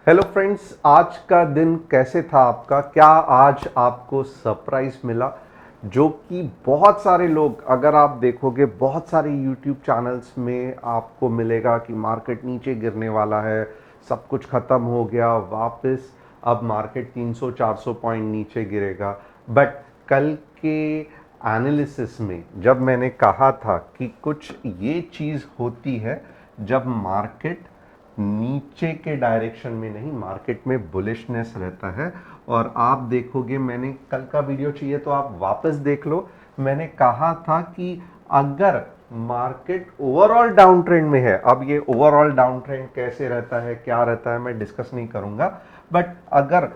Hello friends, आज का दिन कैसे था आपका? क्या आज आपको सरप्राइज मिला? जो कि बहुत सारे लोग, अगर आप देखोगे बहुत सारे यूट्यूब चैनल्स में आपको मिलेगा कि मार्केट नीचे गिरने वाला है, सब कुछ ख़त्म हो गया, वापस अब मार्केट 300-400 पॉइंट नीचे गिरेगा। बट कल के एनालिसिस में जब मैंने कहा था कि कुछ ये चीज़ होती है जब मार्केट नीचे के डायरेक्शन में नहीं, मार्केट में बुलिशनेस रहता है। और आप देखोगे, मैंने कल का वीडियो चाहिए तो आप वापस देख लो। मैंने कहा था कि अगर मार्केट ओवरऑल डाउन ट्रेंड में है, अब ये ओवरऑल डाउन ट्रेंड कैसे रहता है, क्या रहता है, मैं डिस्कस नहीं करूंगा। बट अगर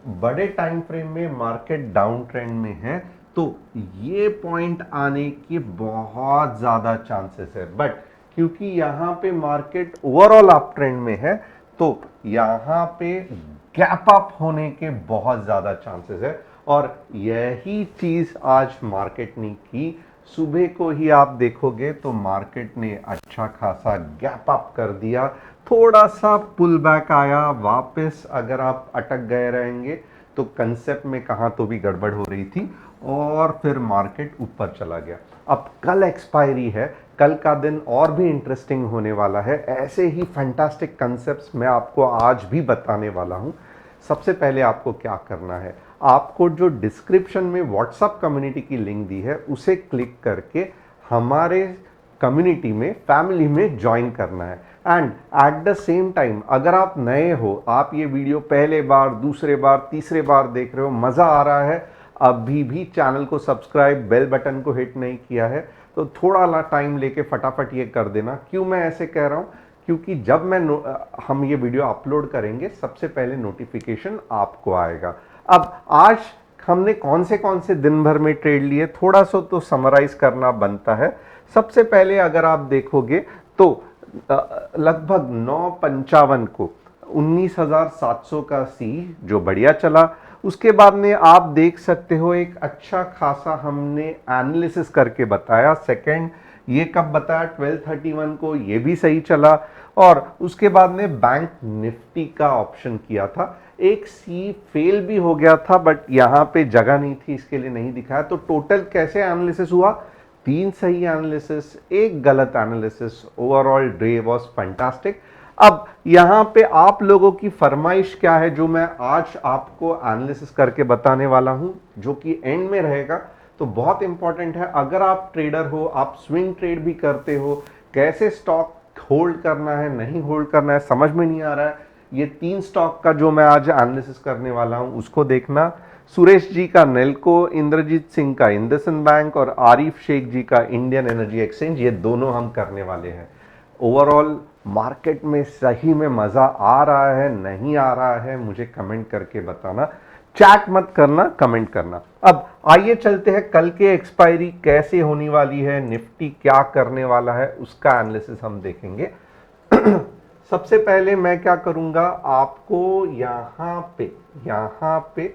बड़े टाइम फ्रेम में मार्केट डाउन ट्रेंड में है तो ये पॉइंट आने की बहुत ज़्यादा चांसेस है। बट क्योंकि यहाँ पे मार्केट ओवरऑल अप ट्रेंड में है तो यहाँ पे गैप अप होने के बहुत ज़्यादा चांसेस है। और यही चीज़ आज मार्केट ने की। सुबह को ही आप देखोगे तो मार्केट ने अच्छा खासा गैप अप कर दिया, थोड़ा सा पुल बैक आया वापस। अगर आप अटक गए रहेंगे तो कंसेप्ट में कहाँ तो भी गड़बड़ हो रही थी और फिर मार्केट ऊपर चला गया। अब कल एक्सपायरी है, कल का दिन और भी इंटरेस्टिंग होने वाला है। ऐसे ही फैंटास्टिक कंसेप्ट्स मैं आपको आज भी बताने वाला हूं। सबसे पहले आपको क्या करना है, आपको जो डिस्क्रिप्शन में व्हाट्सएप कम्युनिटी की लिंक दी है उसे क्लिक करके हमारे कम्युनिटी में, फैमिली में ज्वाइन करना है। And at the same time, अगर आप नए हो, आप ये वीडियो पहले बार, दूसरे बार, तीसरे बार देख रहे हो, मज़ा आ रहा है, अभी भी चैनल को सब्सक्राइब, बेल बटन को हिट नहीं किया है तो थोड़ा ला टाइम लेके फटाफट ये कर देना। क्यों मैं ऐसे कह रहा हूँ? क्योंकि जब हम ये वीडियो अपलोड करेंगे सबसे पहले नोटिफिकेशन आपको आएगा। अब आज हमने कौन से दिन भर में ट्रेड लिए, थोड़ा सा तो समराइज करना बनता है। सबसे पहले अगर आप देखोगे तो लगभग 9:55 को 19,700 का सी जो बढ़िया चला। उसके बाद में आप देख सकते हो एक अच्छा खासा हमने एनालिसिस करके बताया। सेकंड ये कब बताया? 12:31 को, ये भी सही चला। और उसके बाद में बैंक निफ्टी का ऑप्शन किया था, एक सी फेल भी हो गया था बट यहां पे जगह नहीं थी, इसके लिए नहीं दिखाया। तो टोटल कैसे एनालिसिस हुआ? 3 सही एनालिसिस, एक गलत analysis. Overall day was fantastic. अब यहां पे आप लोगों की फरमाइश क्या है जो मैं आज आपको एनालिसिस करके बताने वाला हूं, जो कि एंड में रहेगा। तो बहुत इंपॉर्टेंट है। अगर आप ट्रेडर हो, आप स्विंग ट्रेड भी करते हो, कैसे स्टॉक होल्ड करना है, नहीं होल्ड करना है, समझ में नहीं आ रहा है, ये 3 स्टॉक का जो मैं आज एनालिसिस करने वाला हूं उसको देखना। सुरेश जी का नेल्को, इंद्रजीत सिंह का इंडसइंड बैंक और आरिफ शेख जी का इंडियन एनर्जी एक्सचेंज, ये दोनों हम करने वाले हैं। ओवरऑल मार्केट में सही में मजा आ रहा है, नहीं आ रहा है, मुझे कमेंट करके बताना। चैट मत करना, कमेंट करना। अब आइए चलते हैं, कल के एक्सपायरी कैसे होने वाली है, निफ्टी क्या करने वाला है, उसका एनालिसिस हम देखेंगे। सबसे पहले मैं क्या करूंगा, आपको यहां पे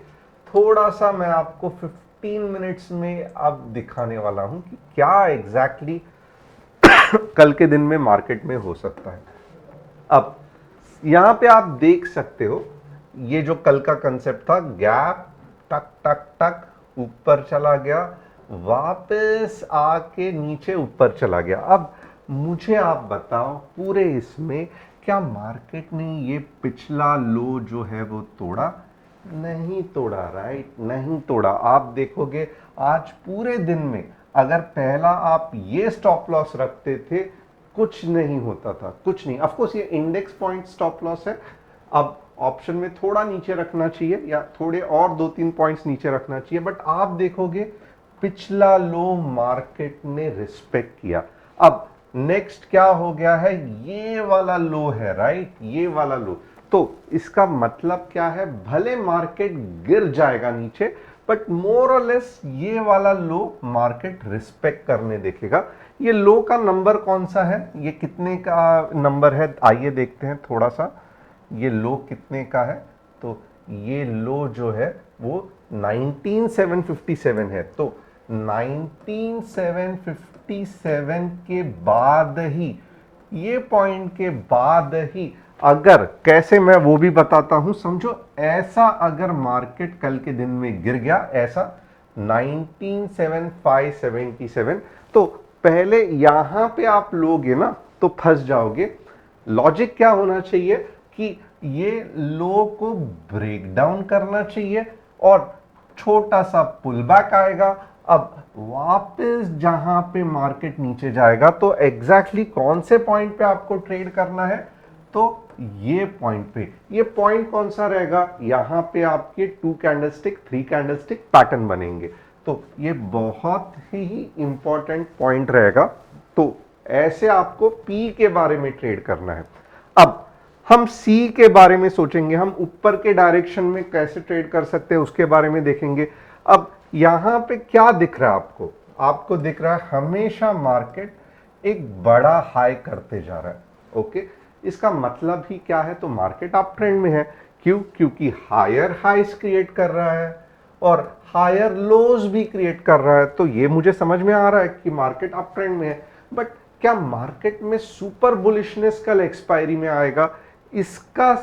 थोड़ा सा मैं आपको 15 मिनट्स में अब दिखाने वाला हूं कि क्या एग्जैक्टली कल के दिन में मार्केट में हो सकता है। अब यहां पे आप देख सकते हो, ये जो कल का कंसेप्ट था, गैप, टक टक टक ऊपर चला गया, वापस आके नीचे ऊपर चला गया। अब मुझे आप बताओ, पूरे इसमें क्या मार्केट ने ये पिछला लो जो है वो तोड़ा? नहीं तोड़ा, राइट, नहीं तोड़ा। आप देखोगे आज पूरे दिन में अगर पहला आप ये स्टॉप लॉस रखते थे, कुछ नहीं होता था, कुछ नहीं। ऑफ कोर्स ये इंडेक्स पॉइंट स्टॉप लॉस है। अब ऑप्शन में थोड़ा नीचे रखना चाहिए या थोड़े और 2-3 पॉइंट्स नीचे रखना चाहिए, बट आप देखोगे पिछला लो मार्केट ने रिस्पेक्ट किया। अब नेक्स्ट क्या हो गया है, ये वाला लो है, राइट, ये वाला लो। तो इसका मतलब क्या है, भले मार्केट गिर जाएगा नीचे बट मोर और लेस ये वाला लो मार्केट रिस्पेक्ट करने देखेगा। ये लो का नंबर कौन सा है, ये कितने का नंबर है, आइए देखते हैं थोड़ा सा। ये लो कितने का है? तो ये लो जो है वो 19757 है। तो 19757 के बाद ही ये पॉइंट के बाद ही अगर कैसे मैं वो भी बताता हूं। समझो ऐसा अगर मार्केट कल के दिन में गिर गया ऐसा 197577, तो पहले यहां पे आप लोगे ना तो फंस जाओगे। लॉजिक क्या होना चाहिए कि ये लो को ब्रेक डाउन करना चाहिए और छोटा सा पुल बैक आएगा। अब वापस जहां पे मार्केट नीचे जाएगा तो एग्जैक्टली कौन से पॉइंट पे आपको ट्रेड करना है, तो ये पॉइंट पे। ये पॉइंट कौन सा रहेगा, यहां पे आपके 2 कैंडलस्टिक 3 कैंडलस्टिक पैटर्न बनेंगे। तो ये बहुत ही इंपॉर्टेंट पॉइंट रहेगा। तो ऐसे आपको पी के बारे में ट्रेड करना है। अब हम सी के बारे में सोचेंगे, हम ऊपर के डायरेक्शन में कैसे ट्रेड कर सकते हैं उसके बारे में देखेंगे। अब यहां पे क्या दिख रहा है आपको, आपको दिख रहा है हमेशा मार्केट एक बड़ा हाई करते जा रहा है। ओके, इसका मतलब ही क्या है, तो मार्केट अप ट्रेंड में है। क्यों, क्योंकि हायर हाइस क्रिएट कर रहा है और हायर लोज भी क्रिएट कर रहा है। तो ये मुझे समझ में आ रहा है कि मार्केट अप ट्रेंड में है। बट क्या मार्केट में सुपर बुलिशनेस कल एक्सपायरी में आएगा, इसका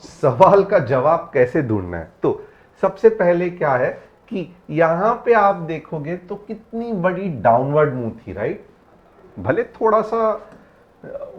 सवाल का जवाब कैसे ढूंढना है। तो सबसे पहले क्या है कि यहां पे आप देखोगे तो कितनी बड़ी डाउनवर्ड मूव थी, राइट। भले थोड़ा सा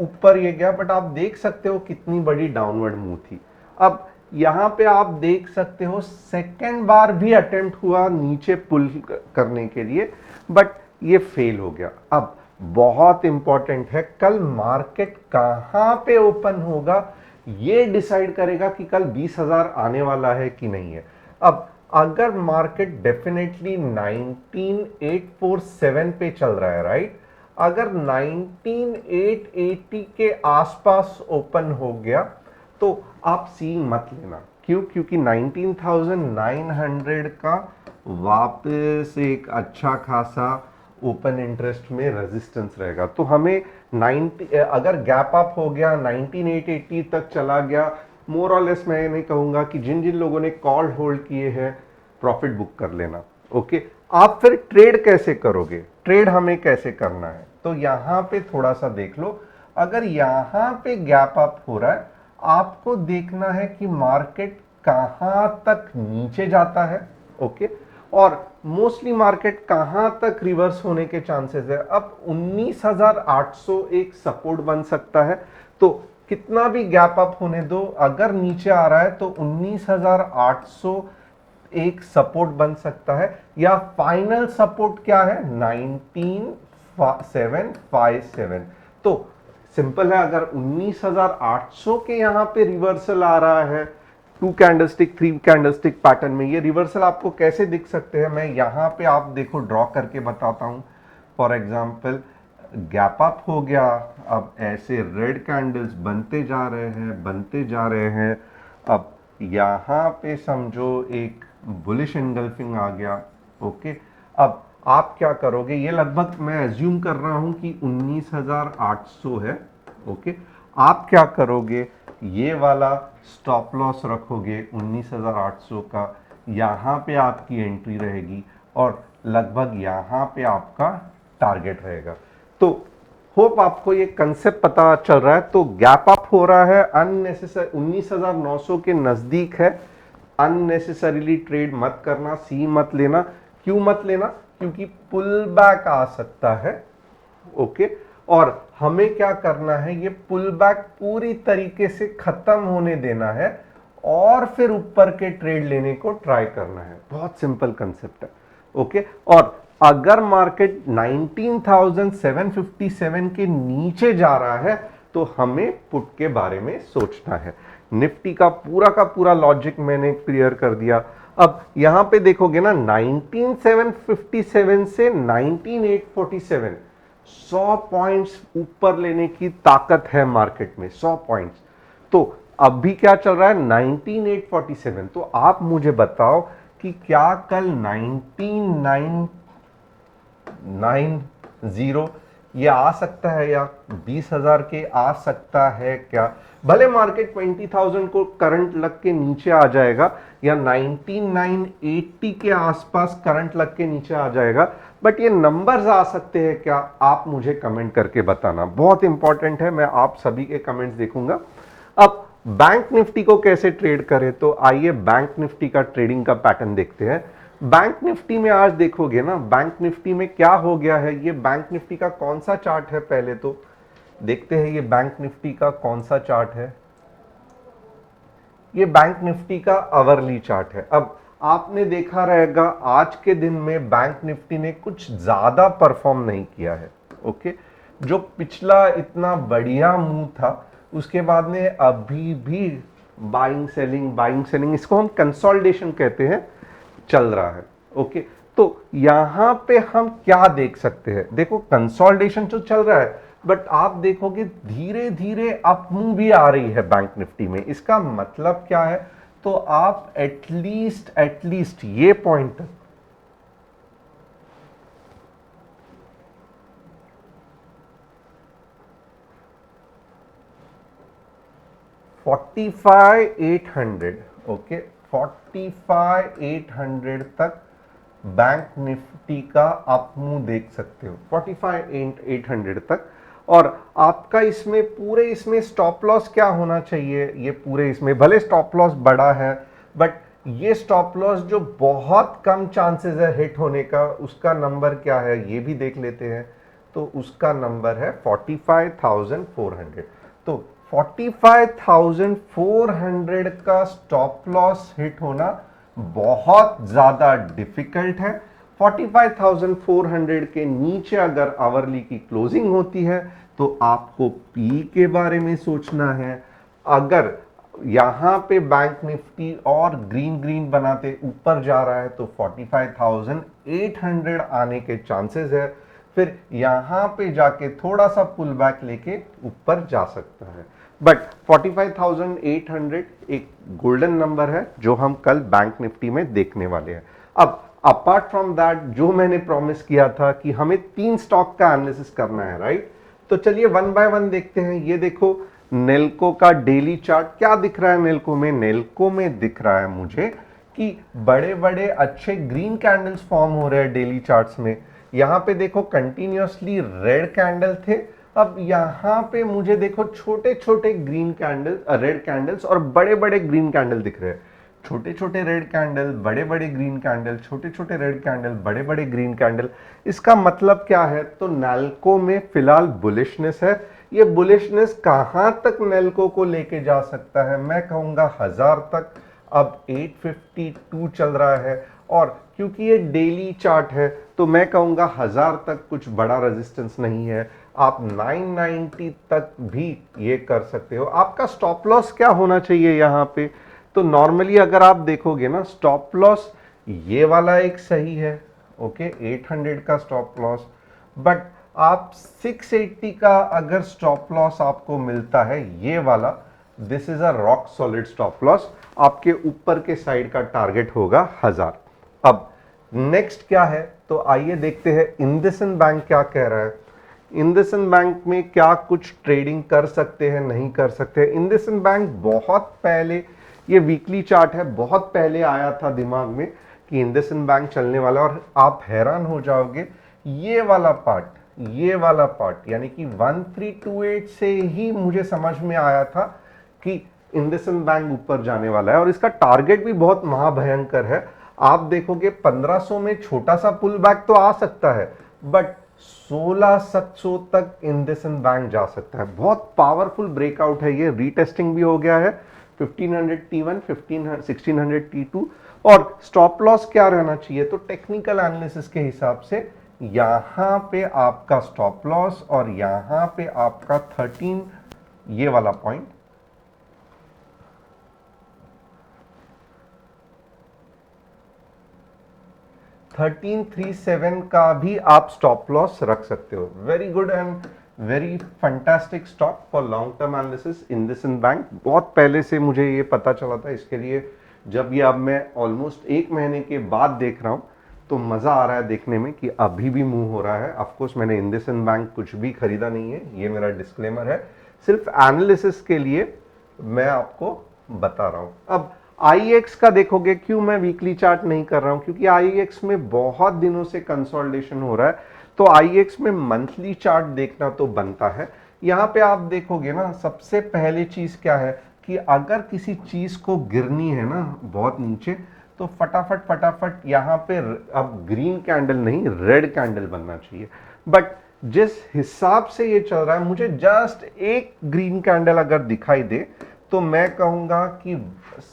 ऊपर ये गया बट आप देख सकते हो कितनी बड़ी डाउनवर्ड मूव थी। अब यहां पे आप देख सकते हो सेकेंड बार भी अटेम्प्ट हुआ नीचे पुल करने के लिए, बट ये फेल हो गया। अब बहुत इंपॉर्टेंट है, कल मार्केट कहां पे ओपन होगा ये डिसाइड करेगा कि कल 20,000 आने वाला है कि नहीं है। अब अगर मार्केट डेफिनेटली 19847 पे चल रहा है, राइट, अगर 19880 के आसपास ओपन हो गया तो आप सी मत लेना। क्यों, क्योंकि 19,900 का वापस एक अच्छा खासा ओपन इंटरेस्ट में रेजिस्टेंस रहेगा। तो हमें 90 अगर गैप अप हो गया 19880 तक चला गया, मोर और लेस मैं नहीं कहूंगा कि जिन जिन लोगों ने कॉल होल्ड किए हैं प्रॉफिट बुक कर लेना। ओके, आप फिर ट्रेड कैसे करोगे, ट्रेड हमें कैसे करना है, तो यहां पे थोड़ा सा देख लो। अगर यहां पे गैप अप हो रहा है, आपको देखना है कि मार्केट कहां तक नीचे जाता है। ओके, और मोस्टली मार्केट कहां तक रिवर्स होने के चांसेस है। अब 19,800 एक सपोर्ट बन सकता है, तो कितना भी गैप अप होने दो, अगर नीचे आ रहा है तो 19,800 एक सपोर्ट बन सकता है। या फाइनल सपोर्ट क्या है, 19,757। तो सिंपल है, अगर 19,800 के यहां पे रिवर्सल आ रहा है 2 कैंडलस्टिक 3 कैंडलस्टिक पैटर्न में, ये रिवर्सल आपको कैसे दिख सकते हैं, मैं यहां पे आप देखो ड्रॉ करके बताता हूं। फॉर एग्जांपल गैप अप हो गया, अब ऐसे रेड कैंडल्स बनते जा रहे हैं बनते जा रहे हैं। अब यहां पे समझो एक बुलिश एंगल्फिंग आ गया। ओके, अब आप क्या करोगे, ये लगभग मैं एज्यूम कर रहा हूं कि 19,800 है। ओके, आप क्या करोगे, ये वाला स्टॉप लॉस रखोगे 19,800 का, यहां पे आपकी एंट्री रहेगी और लगभग यहां पे आपका टारगेट रहेगा। तो होप आपको ये कंसेप्ट पता चल रहा है। तो गैप अप हो रहा है, अननेसेसरी 19,900 के नजदीक है, अननेसेसरीली ट्रेड मत करना, सी मत लेना। क्यों मत लेना, क्योंकि पुल बैक आ सकता है। ओके, और हमें क्या करना है, ये पुल बैक पूरी तरीके से खत्म होने देना है और फिर ऊपर के ट्रेड लेने को ट्राई करना है। बहुत सिंपल कंसेप्ट है। ओके, और अगर मार्केट 19,757 के नीचे जा रहा है तो हमें पुट के बारे में सोचना है। निफ्टी का पूरा लॉजिक मैंने क्लियर कर दिया। अब यहां पे देखोगे ना 19,757 से 19,847, 100 पॉइंट्स ऊपर लेने की ताकत है मार्केट में, 100 पॉइंट्स। तो अभी क्या चल रहा है 19,847। तो आप मुझे बताओ कि क्या कल 19,990 ये आ सकता है या 20,000 के आ सकता है क्या? भले मार्केट 20,000 को करंट लग के नीचे आ जाएगा या 19,980 के आसपास करंट लग के नीचे आ जाएगा, बट ये नंबर्स आ सकते हैं क्या? आप मुझे कमेंट करके बताना, बहुत इंपॉर्टेंट है। मैं आप सभी के कमेंट्स देखूंगा। अब बैंक निफ्टी को कैसे ट्रेड करें, तो आइए बैंक निफ्टी का ट्रेडिंग का पैटर्न देखते हैं। बैंक निफ्टी में आज देखोगे ना, बैंक निफ्टी में क्या हो गया है, ये बैंक निफ्टी का कौन सा चार्ट है, पहले तो देखते हैं ये बैंक निफ्टी का कौन सा चार्ट है। ये बैंक निफ्टी का आवरली चार्ट है। अब आपने देखा रहेगा आज के दिन में बैंक निफ्टी ने कुछ ज्यादा परफॉर्म नहीं किया है। ओके, जो पिछला इतना बढ़िया मूव था उसके बाद में अभी भी बाइंग सेलिंग इसको हम कंसोलिडेशन कहते हैं, चल रहा है। ओके, तो यहां पे हम क्या देख सकते हैं, देखो कंसोलिडेशन तो चल रहा है, बट आप देखोगे धीरे धीरे अप मूव भी आ रही है बैंक निफ्टी में। इसका मतलब क्या है, तो आप एटलीस्ट ये पॉइंट तक 45,800, ओके 45,800 तक बैंक निफ्टी का आप मूव देख सकते हो, 45,800 तक। और आपका इसमें स्टॉप लॉस क्या होना चाहिए, ये पूरे इसमें भले स्टॉप लॉस बड़ा है, बट ये स्टॉप लॉस जो बहुत कम चांसेस है हिट होने का, उसका नंबर क्या है ये भी देख लेते हैं। तो उसका नंबर है 45,400। तो 45,400 का स्टॉप लॉस हिट होना बहुत ज्यादा डिफिकल्ट है। 45,400 के नीचे अगर आवरली की क्लोजिंग होती है तो आपको पी के बारे में सोचना है। अगर यहां पे बैंक निफ्टी और ग्रीन बनाते ऊपर जा रहा है तो 45,800 आने के चांसेस है, फिर यहां पे जाके थोड़ा सा पुल बैक लेके ऊपर जा सकता है। बट 45,800 एक गोल्डन नंबर है जो हम कल बैंक निफ्टी में देखने वाले हैं। अब अपार्ट फ्रॉम दैट, जो मैंने प्रॉमिस किया था कि हमें 3 स्टॉक का एनालिसिस करना है, राइट? तो चलिए वन बाय वन देखते हैं। ये देखो नेल्को का डेली चार्ट क्या दिख रहा है। नेल्को में दिख रहा है मुझे कि बड़े बड़े अच्छे ग्रीन कैंडल्स फॉर्म हो रहे हैं डेली चार्ट्स में। यहां पे देखो कंटिन्यूअसली रेड कैंडल थे, अब यहां पे मुझे देखो छोटे छोटे ग्रीन कैंडल, रेड कैंडल्स और बड़े बड़े ग्रीन कैंडल दिख रहे हैं। छोटे छोटे रेड कैंडल, बड़े बड़े ग्रीन कैंडल, छोटे छोटे रेड कैंडल, बड़े बड़े ग्रीन कैंडल। इसका मतलब क्या है, तो नेल्को में फिलहाल बुलिशनेस है। ये बुलिशनेस कहां तक नेल्को को लेके जा सकता है, मैं कहूंगा 1000 तक। अब 852 चल रहा है और क्योंकि ये डेली चार्ट है तो मैं कहूंगा 1000 तक कुछ बड़ा रेजिस्टेंस नहीं है। आप 990 तक भी ये कर सकते हो। आपका स्टॉप लॉस क्या होना चाहिए यहाँ पे, तो नॉर्मली अगर आप देखोगे ना स्टॉप लॉस ये वाला एक सही है, ओके 800 का स्टॉप लॉस। बट आप 680 का अगर स्टॉप लॉस आपको मिलता है ये वाला, this is a rock solid stop loss. आपके ऊपर के साइड का टारगेट होगा 1000। अब नेक्स्ट क्या है, तो आइए देखते हैं इंडसइंड बैंक क्या कह रहा है। इंडसइंड बैंक में क्या कुछ ट्रेडिंग कर सकते हैं, नहीं कर सकते। इंडसइंड बैंक बहुत पहले, ये वीकली चार्ट है, बहुत पहले आया था दिमाग में कि इंडसइंड बैंक चलने वाला, और आप हैरान हो जाओगे ये वाला पार्ट यानी कि 1328 से ही मुझे समझ में आया था कि इंडसइंड बैंक ऊपर जाने वाला है और इसका टारगेट भी बहुत महाभयंकर है। आप देखोगे 1500 में छोटा सा पुल बैक तो आ सकता है, बट 1600 तक इंडसइंड बैंक जा सकता है। बहुत पावरफुल ब्रेकआउट है ये, रीटेस्टिंग भी हो गया है 1500 T1, 1600 T2। और स्टॉप लॉस क्या रहना चाहिए, तो टेक्निकल एनालिसिस के हिसाब से यहां पे आपका स्टॉप लॉस और यहां पे आपका 13, ये वाला पॉइंट 1337 का भी आप स्टॉप लॉस रख सकते हो। Very good and very fantastic stock for long term analysis IndusInd bank. बहुत पहले से मुझे ये पता चला था, इसके लिए जब ये अब मैं ऑलमोस्ट 1 महीने के बाद देख रहा हूं तो मज़ा आ रहा है देखने में कि अभी भी मूव हो रहा है। ऑफ कोर्स मैंने इंडसइंड बैंक कुछ भी खरीदा नहीं है, ये मेरा डिस्क्लेमर है, सिर्फ एनालिसिस के लिए मैं आपको बता रहा हूँ। अब IEX का देखोगे, क्यों मैं वीकली चार्ट नहीं कर रहा हूँ, क्योंकि IEX में बहुत दिनों से कंसोलिडेशन हो रहा है, तो IEX में मंथली चार्ट देखना तो बनता है। यहाँ पे आप देखोगे ना, सबसे पहले चीज क्या है कि अगर किसी चीज को गिरनी है ना बहुत नीचे, तो फटाफट फटाफट यहाँ पे अब ग्रीन कैंडल नहीं, रेड कैंडल बनना चाहिए। बट जिस हिसाब से ये चल रहा है, मुझे जस्ट एक ग्रीन कैंडल अगर दिखाई दे तो मैं कहूंगा कि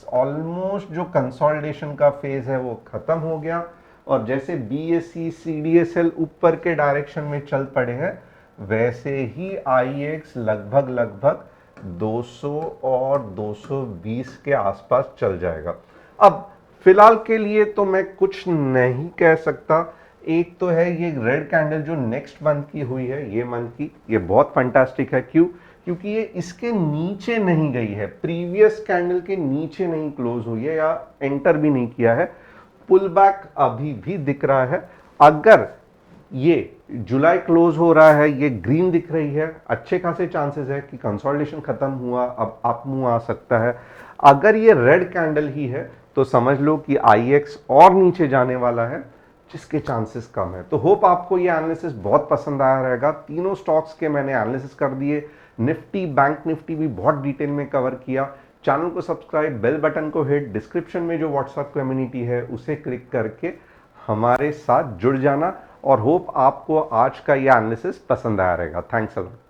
ऑलमोस्ट जो कंसोलिडेशन का फेज है वो खत्म हो गया, और जैसे BSE CDSL ऊपर के डायरेक्शन में चल पड़े हैं, वैसे ही IEX लगभग लगभग 200 और 220 के आसपास चल जाएगा। अब फिलहाल के लिए तो मैं कुछ नहीं कह सकता। एक तो है ये रेड कैंडल जो नेक्स्ट मंथ की हुई है, ये मंथ की, ये बहुत फंटास्टिक है। क्यों? क्योंकि ये इसके नीचे नहीं गई है, प्रीवियस कैंडल के नीचे नहीं क्लोज हुई है या एंटर भी नहीं किया है, पुल बैक अभी भी दिख रहा है। अगर ये जुलाई क्लोज हो रहा है, ये ग्रीन दिख रही है, अच्छे खासे चांसेस है कि कंसोलिडेशन खत्म हुआ, अब अप मूव आ सकता है। अगर ये रेड कैंडल ही है तो समझ लो कि IEX और नीचे जाने वाला है, जिसके चांसेस कम है। तो होप आपको ये एनालिसिस बहुत पसंद आया रहेगा। तीनों स्टॉक्स के मैंने एनालिसिस कर दिए, निफ्टी, बैंक निफ्टी भी बहुत डिटेल में कवर किया। चैनल को सब्सक्राइब, बेल बटन को हिट, डिस्क्रिप्शन में जो व्हाट्सएप कम्युनिटी है उसे क्लिक करके हमारे साथ जुड़ जाना, और होप आपको आज का ये एनालिसिस पसंद आया रहेगा। Thanks a lot.